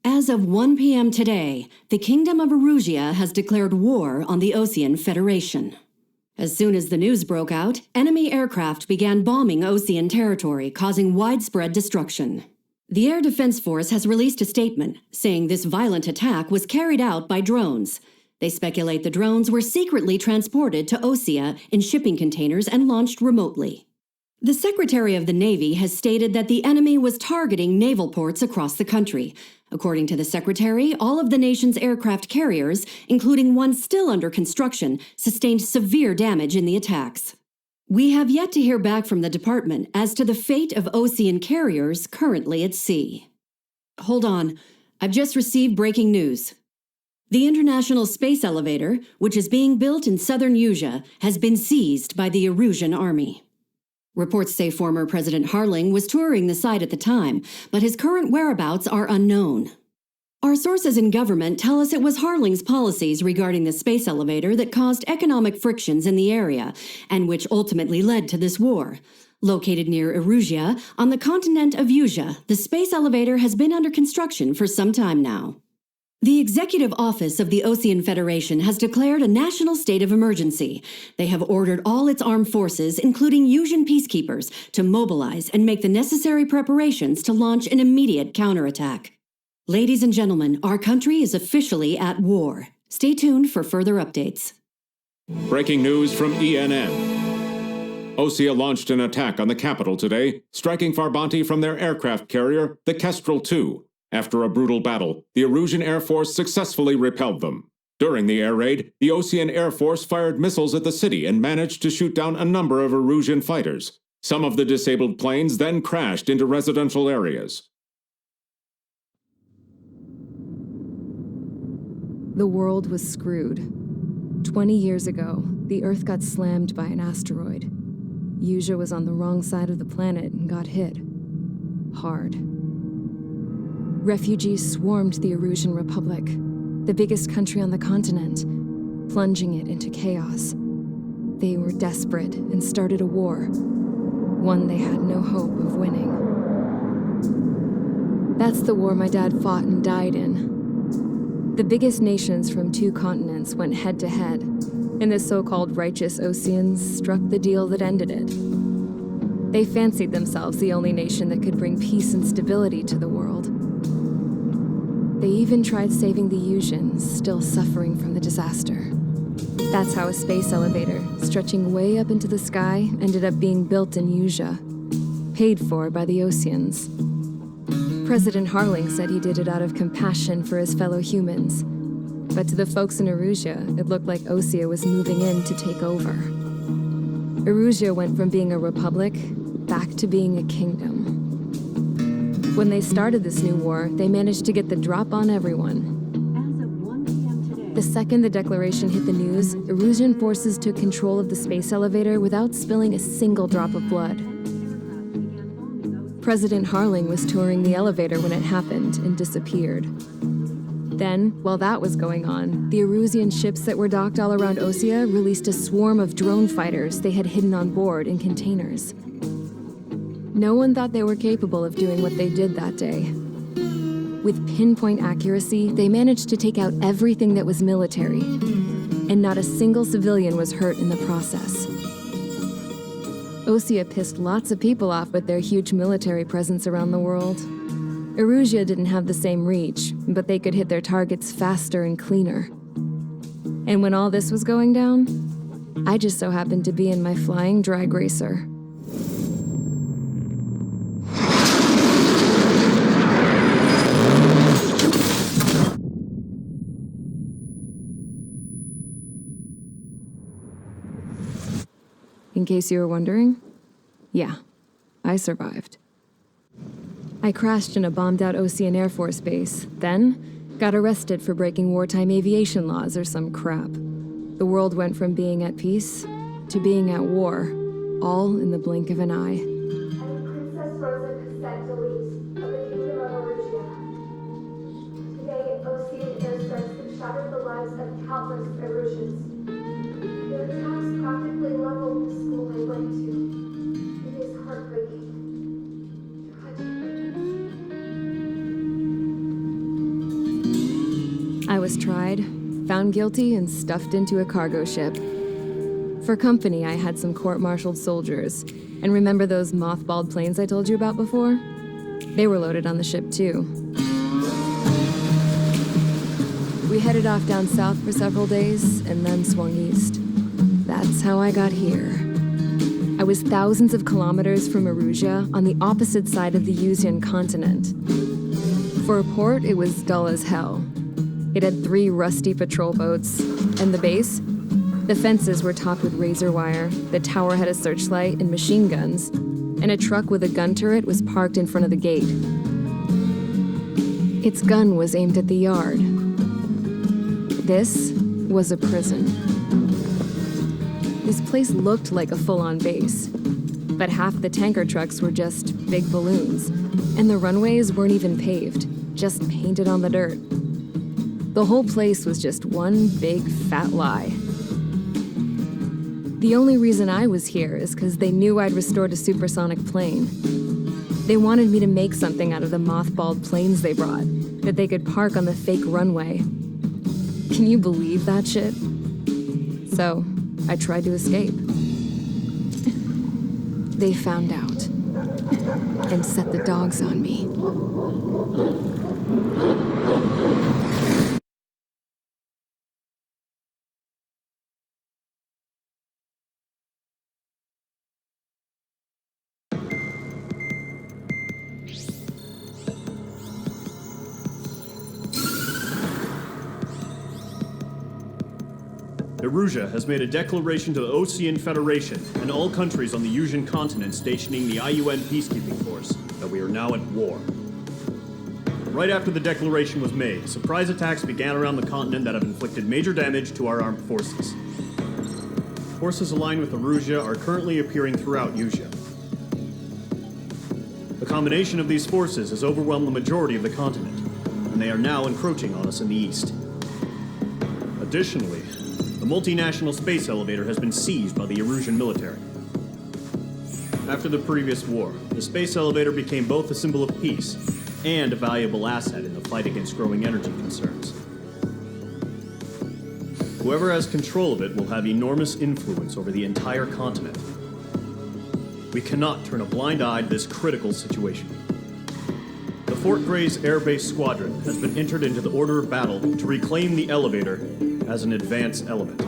As of 1 p.m. today, the Kingdom of Erusia has declared war on the Osean Federation. As soon as the news broke out, enemy aircraft began bombing Osean territory, causing widespread destruction. The Air Defense Force has released a statement saying this violent attack was carried out by drones. They speculate the drones were secretly transported to Osea in shipping containers and launched remotely. The Secretary of the Navy has stated that the enemy was targeting naval ports across the country. According to the Secretary, all of the nation's aircraft carriers, including one still under construction, sustained severe damage in the attacks. We have yet to hear back from the department as to the fate of Osean carriers currently at sea. Hold on, I've just received breaking news. The International Space Elevator, which is being built in southern Erusia, has been seized by the Erusian army. Reports say former President Harling was touring the site at the time, but his current whereabouts are unknown. Our sources in government tell us it was Harling's policies regarding the space elevator that caused economic frictions in the area, and which ultimately led to this war. Located near Erusia, on the continent of Erusia, the space elevator has been under construction for some time now. The Executive Office of the Osean Federation has declared a national state of emergency. They have ordered all its armed forces, including Erusian peacekeepers, to mobilize and make the necessary preparations to launch an immediate counterattack. Ladies and gentlemen, our country is officially at war. Stay tuned for further updates. Breaking news from ENN. Osea launched an attack on the capital today, striking Farbanti from their aircraft carrier, the Kestrel II. After a brutal battle, the Erusian Air Force successfully repelled them. During the air raid, the Osean Air Force fired missiles at the city and managed to shoot down a number of Erusian fighters. Some of the disabled planes then crashed into residential areas. The world was screwed. 20 years ago, the Earth got slammed by an asteroid. Erusia was on the wrong side of the planet and got hit. Hard. Refugees swarmed the Erusian Republic, the biggest country on the continent, plunging it into chaos. They were desperate and started a war, one they had no hope of winning. That's the war my dad fought and died in. The biggest nations from 2 continents went head-to-head, and the so-called righteous Oseans struck the deal that ended it. They fancied themselves the only nation that could bring peace and stability to the world. They even tried saving the Erusians, still suffering from the disaster. That's how a space elevator, stretching way up into the sky, ended up being built in Erusia, paid for by the Oseans. President Harling said he did it out of compassion for his fellow humans, but to the folks in Erusia, it looked like Osea was moving in to take over. Erusia went from being a republic back to being a kingdom. When they started this new war, they managed to get the drop on everyone. As of 1 p.m. today, The second the declaration hit the news, Erusian forces took control of the space elevator without spilling a single drop of blood. President Harling was touring the elevator when it happened and disappeared. Then, while that was going on, the Erusian ships that were docked all around Osea released a swarm of drone fighters they had hidden on board in containers. No one thought they were capable of doing what they did that day. With pinpoint accuracy, they managed to take out everything that was military, and not a single civilian was hurt in the process. Osea pissed lots of people off with their huge military presence around the world. Erusia didn't have the same reach, but they could hit their targets faster and cleaner. And when all this was going down, I just so happened to be in my flying drag racer. In case you were wondering, yeah, I survived. I crashed in a bombed-out Osean Air Force base, then got arrested for breaking wartime aviation laws or some crap. The world went from being at peace to being at war, all in the blink of an eye. Princess Rosa Castantolis of the Kingdom of Erusia. Today, Osean airstrikes have shattered the lives of countless Erusians. Their attacks practically leveled the school I went to. It is heartbreaking. Tragic. I was tried, found guilty, and stuffed into a cargo ship. For company, I had some court-martialed soldiers. And remember those mothballed planes I told you about before? They were loaded on the ship, too. We headed off down south for several days, and then swung east. That's how I got here. I was thousands of kilometers from Erusia, on the opposite side of the Yuzian continent. For a port, it was dull as hell. It had 3 rusty patrol boats. And the base? The fences were topped with razor wire, the tower had a searchlight and machine guns, and a truck with a gun turret was parked in front of the gate. Its gun was aimed at the yard. This was a prison. This place looked like a full-on base, but half the tanker trucks were just big balloons, and the runways weren't even paved, just painted on the dirt. The whole place was just one big fat lie. The only reason I was here is because they knew I'd restored a supersonic plane. They wanted me to make something out of the mothballed planes they brought, that they could park on the fake runway. Can you believe that shit? So, I tried to escape. They found out, and set the dogs on me. Erusia has made a declaration to the Osean Federation and all countries on the Yuzian continent stationing the IUN peacekeeping force that we are now at war. Right after the declaration was made, surprise attacks began around the continent that have inflicted major damage to our armed forces. Forces aligned with Erusia are currently appearing throughout Yusia. The combination of these forces has overwhelmed the majority of the continent, and they are now encroaching on us in the east. Additionally, the multinational space elevator has been seized by the Erusian military. After the previous war, the space elevator became both a symbol of peace and a valuable asset in the fight against growing energy concerns. Whoever has control of it will have enormous influence over the entire continent. We cannot turn a blind eye to this critical situation. The Fort Gray's Air Base Squadron has been entered into the order of battle to reclaim the elevator as an advance element.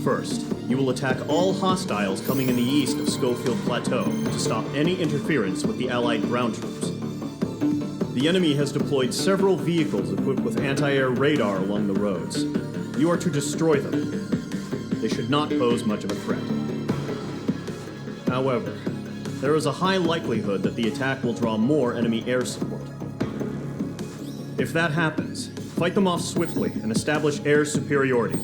First, you will attack all hostiles coming in the east of Schofield Plateau to stop any interference with the Allied ground troops. The enemy has deployed several vehicles equipped with anti-air radar along the roads. You are to destroy them. They should not pose much of a threat. However, there is a high likelihood that the attack will draw more enemy air support. If that happens, fight them off swiftly and establish air superiority.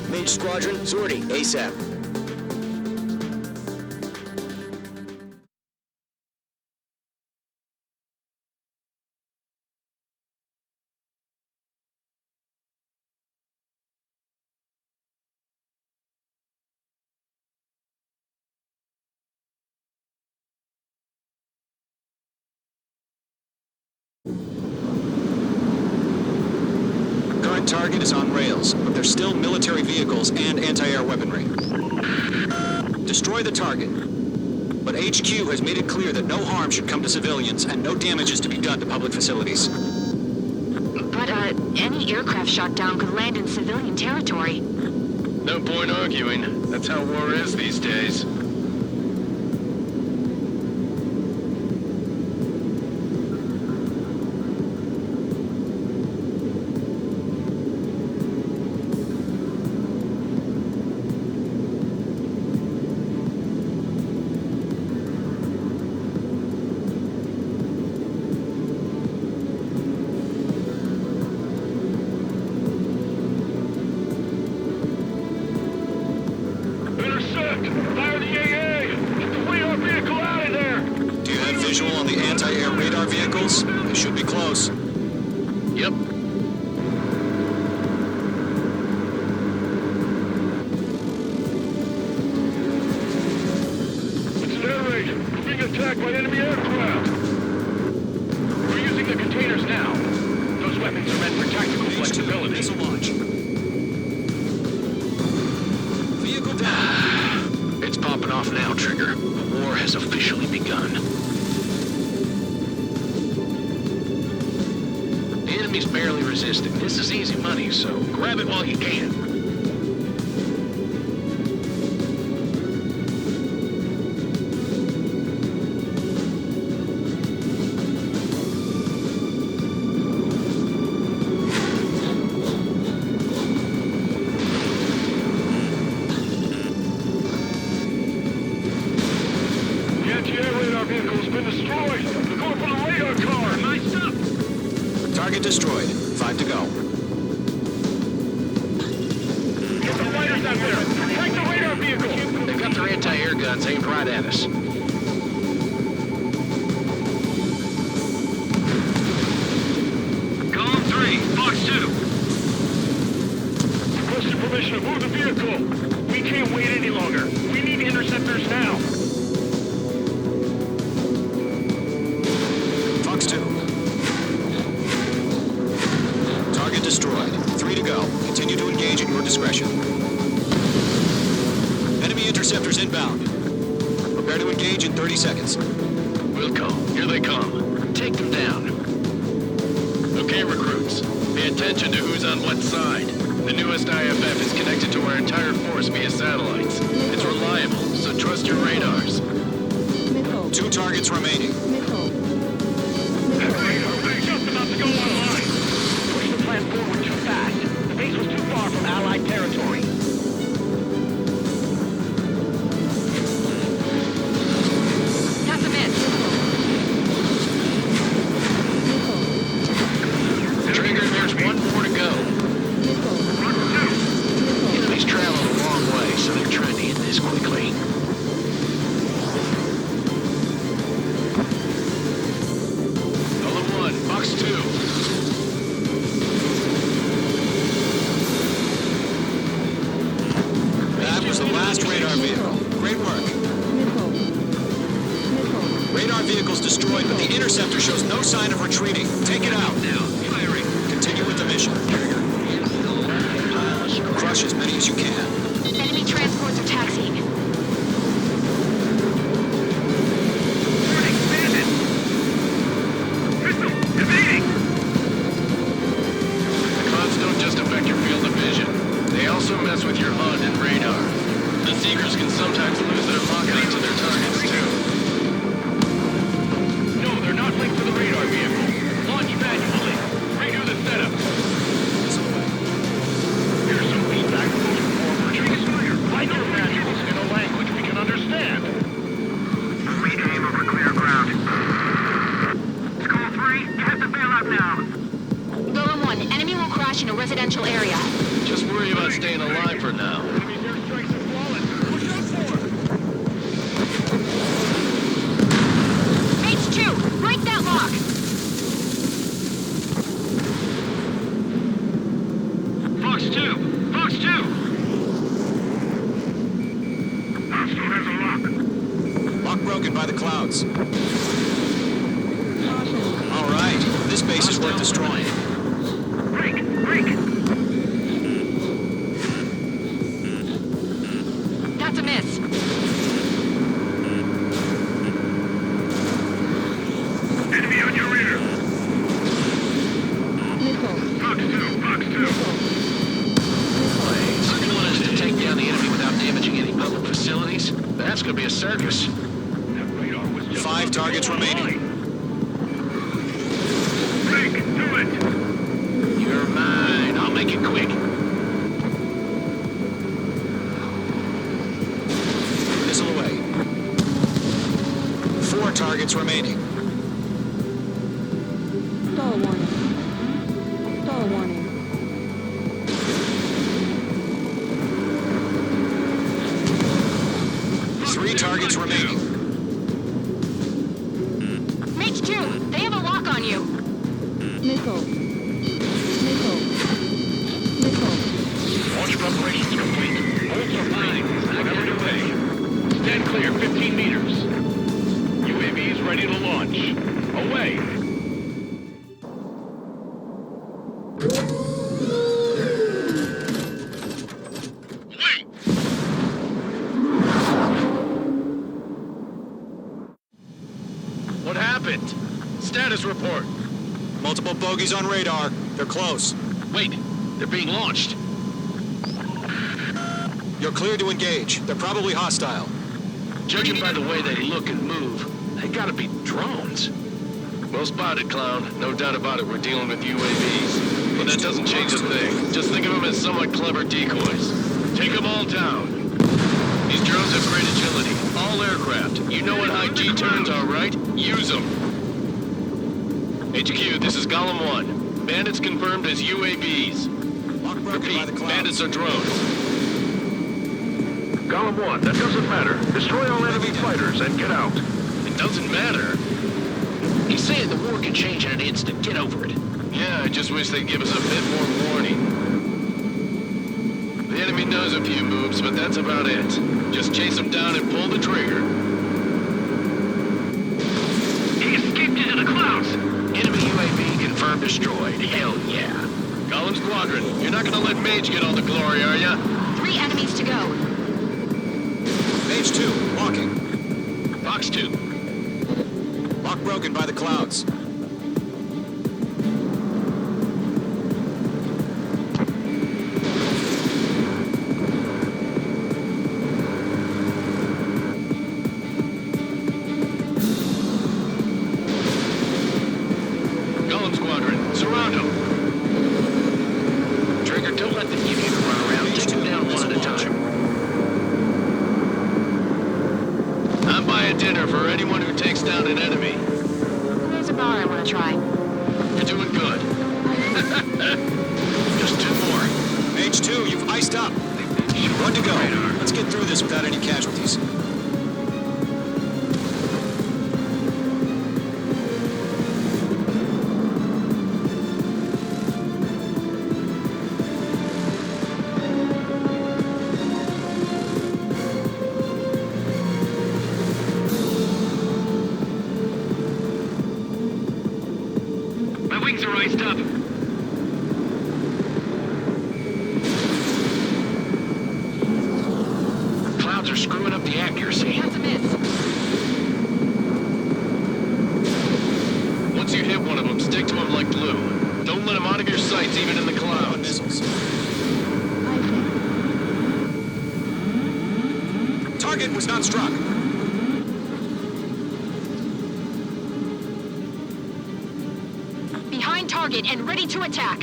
Mage Squadron, sortie ASAP. Current target is on rails, but there's still military vehicles and anti-air weaponry. Destroy the target. But HQ has made it clear that no harm should come to civilians and no damage is to be done to public facilities. But, any aircraft shot down could land in civilian territory. No point arguing. That's how war is these days. Intersect! Fire the AA! Complete our vehicle! vehicles. They should be close. Yep. It's Federation. We're being attacked by enemy aircraft. We're using the containers now. Those weapons are meant for tactical flexibility. Missile launch. Vehicle down. It's popping off now, Trigger. The war has officially begun. The enemy's barely resisting. This is easy money, so grab it while you can. The anti-air radar vehicle has been destroyed. They're going for the radar car. Nice up. Target destroyed. 5 to go. Get the fighters out there. Protect the radar vehicle. They've got their anti-air guns aimed right at us. Column 3, Fox 2. Requesting permission to move the vehicle. We can't wait any longer. We need interceptors now. Fox 2. Target destroyed. 3 to go. Continue to engage at your discretion. Enemy interceptors inbound. Prepare to engage in 30 seconds. Wilco, here they come. Take them down. Okay, recruits. Pay attention to who's on what side. The newest IFF is connected to our entire force via satellites. It's reliable, so trust your radars. 2 targets remaining. That radar is just about to go online. Push the plan forward too fast. The base was too far from Allied territory. That's a miss. Trigger, there's one more to go. Enemy's traveling a long way, so they're trying to end this quickly. Column 1, Fox 2. That was the last radar vehicle. Great work. Radar vehicle's destroyed, but the interceptor shows no sign of retreating. Take it out. Now, firing. Continue with the mission. Crush as many as you can. Enemy transports are taxiing. Warning, bandit! Missile, evading! The clouds don't just affect your field of vision. They also mess with your HUD and radar. The Seekers can sometimes lose their lock-on to their targets, too. No, they're not linked to the radar vehicle. Launch manually. Redo the setup. Here's some feedback from those reformers. Write your manuals in a language we can understand. We aim over clear ground. School 3, you have to bail out now. Golem 1, enemy will crash in a residential area. Just worry about staying alive for now. Enemy's airstrikes are flawless. Push out for it. H2, break that lock. Fox 2! Fox 2! Hostile has a lock. Lock broken by the clouds. All right. This base is worth destroying. Break! Break! That's a miss. Enemy on your rear! Fox 2! Fox 2! You want us to take down the enemy without damaging any public facilities? That's gonna be a circus. That radar was just 5 targets remaining. Break! Do it! You're mine. I'll make it quick. Missile away. 4 targets remaining. Stall warning. Stall warning. 3 targets remaining. H2, they have a lock on Missile. Missile. Missile. Launch preparations complete. Bolts are fine. Whatever delay. Stand clear 15 meters. UAVs ready to launch. Away. Wait. What happened? Status report. Multiple bogies on radar. They're close. Wait, they're being launched. You're cleared to engage. They're probably hostile. Judging by the way they look and move, they gotta be drones. Well spotted, Clown. No doubt about it, we're dealing with UAVs. But that doesn't change a thing. Just think of them as somewhat clever decoys. Take them all down. These drones have great agility. All aircraft. You know what high G turns are, right? Use them. HQ, this is Golem 1. Bandits confirmed as UAVs. Repeat, bandits are drones. Golem 1, that doesn't matter. Destroy all enemy fighters and get out. It doesn't matter. He's saying the war can change in an instant. Get over it. Yeah, I just wish they'd give us a bit more warning. The enemy knows a few moves, but that's about it. Just chase them down and pull the trigger. He escaped into the clouds. Enemy UAV confirmed destroyed. Hell yeah. Golem Squadron, you're not gonna let Mage get all the glory, are ya? 3 enemies to go. Mage 2, walking. Fox 2. Lock broken by the clouds. Golem Squadron, surround them. Trigger, don't let the unit run around. Take them down one at a time. I'm buying dinner for anyone who takes down an enemy. There's a bar I want to try. You're doing good. Just 2 more. Mage 2, you've iced up. One to go. Let's get through this without any casualties. My wings are iced up. Clouds are screwing up the accuracy. That's a miss. Once you hit one of them, stick to them like glue. Don't let them out of your sights, even in the clouds. Missiles. Target was not struck. Behind target and ready to attack.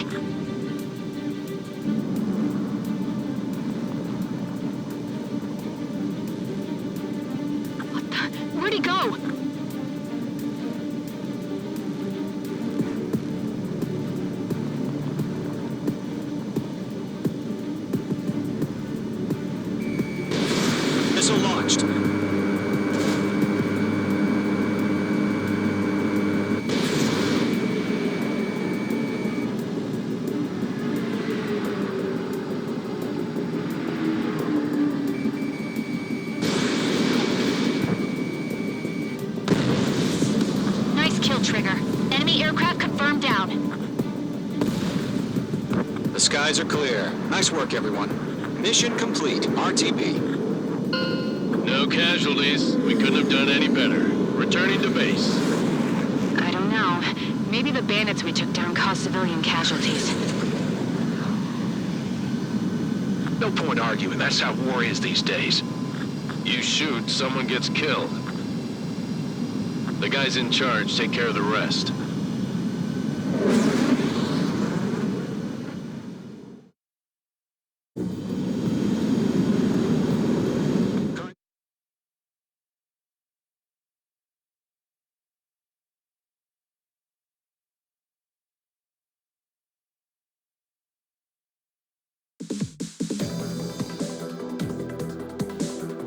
What the? Where'd he go? Missile launched. Nice kill, Trigger. Enemy aircraft confirmed down. The skies are clear. Nice work, everyone. Mission complete. RTB. No casualties. We couldn't have done any better. Returning to base. I don't know. Maybe the bandits we took down caused civilian casualties. No point arguing. That's how war is these days. You shoot, someone gets killed. The guys in charge take care of the rest.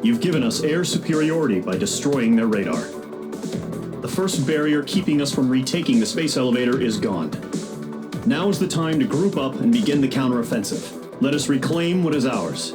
You've given us air superiority by destroying their radar. The first barrier keeping us from retaking the space elevator is gone. Now is the time to group up and begin the counteroffensive. Let us reclaim what is ours.